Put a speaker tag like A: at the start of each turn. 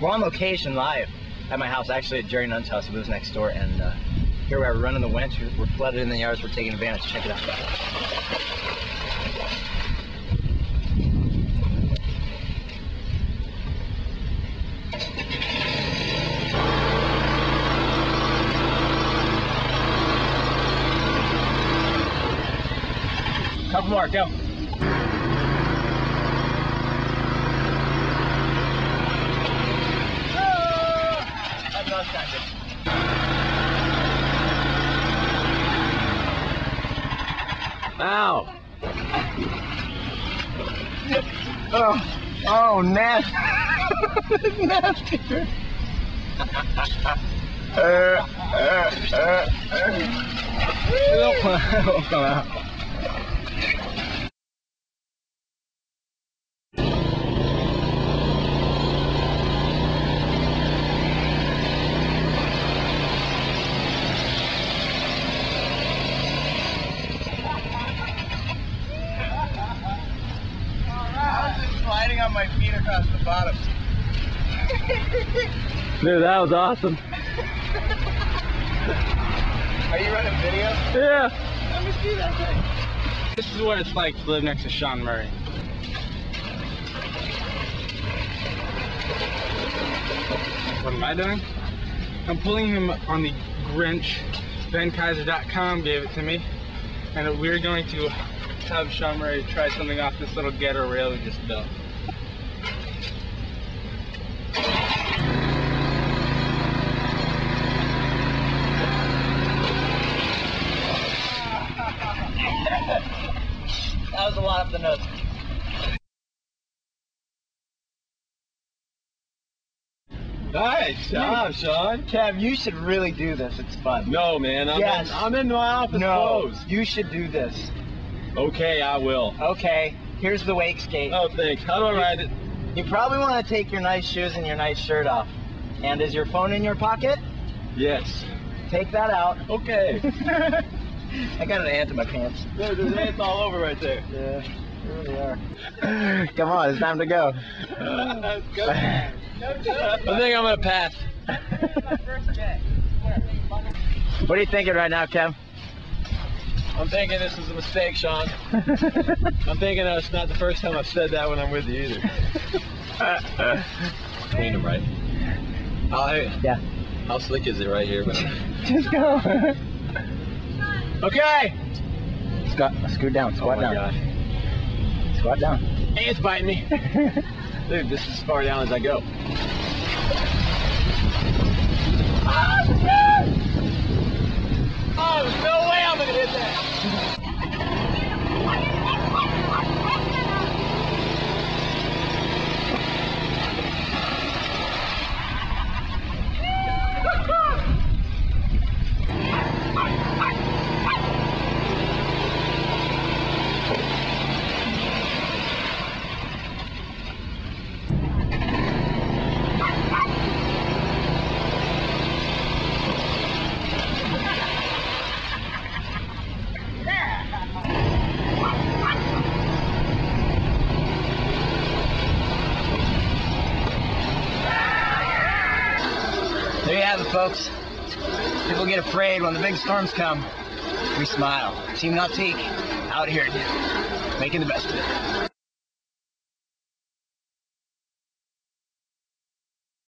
A: We're on location live at my house, actually at Jerry Nunn's house. He lives next door, and here we are running the winch. We're flooded in the yards. We're taking advantage. Check it out. Couple more, go.
B: Ow!
A: Oh, nasty! Nasty! It'll come out. Sliding on my feet across the bottom.
B: Dude, that was awesome.
A: Are you running video?
B: Yeah.
A: Let me see that thing.
B: This is what it's like to live next to Shaun Murray. What am I doing? I'm pulling him on the Grinch. BenKaiser.com gave it to me. And we're going to have Shaun Murray try something off this little getter rail we just built.
A: That was a lot up the nose.
B: Nice job, Shaun.
A: Kev, you should really do this. It's fun.
B: No, man. I'm in my office clothes.
A: You should do this.
B: Okay, I will.
A: Okay, here's the wake skate.
B: Oh, thanks. How do I ride it?
A: You probably want to take your nice shoes and your nice shirt off. And is your phone in your pocket?
B: Yes.
A: Take that out.
B: Okay.
A: I got an ant in my pants.
B: There's ants all over right there.
A: Yeah, here they are. Come on, it's time to go.
B: Let's go. I think I'm going to pass.
A: What are you thinking right now, Kev?
B: I'm thinking this is a mistake, Shaun. I'm thinking it's not the first time I've said that when I'm with you either. Clean him right.
A: Yeah.
B: How slick is it right here?
A: Just go.
B: Okay.
A: Scoot down. Squat down.
B: Gosh.
A: Squat down.
B: Ants biting me. Dude, this is as far down as I go. Oh, shit! Oh, there's no way I'm going to hit that.
A: There you have it, folks. People get afraid when the big storms come. We smile. Team Nautique out here making the best of it.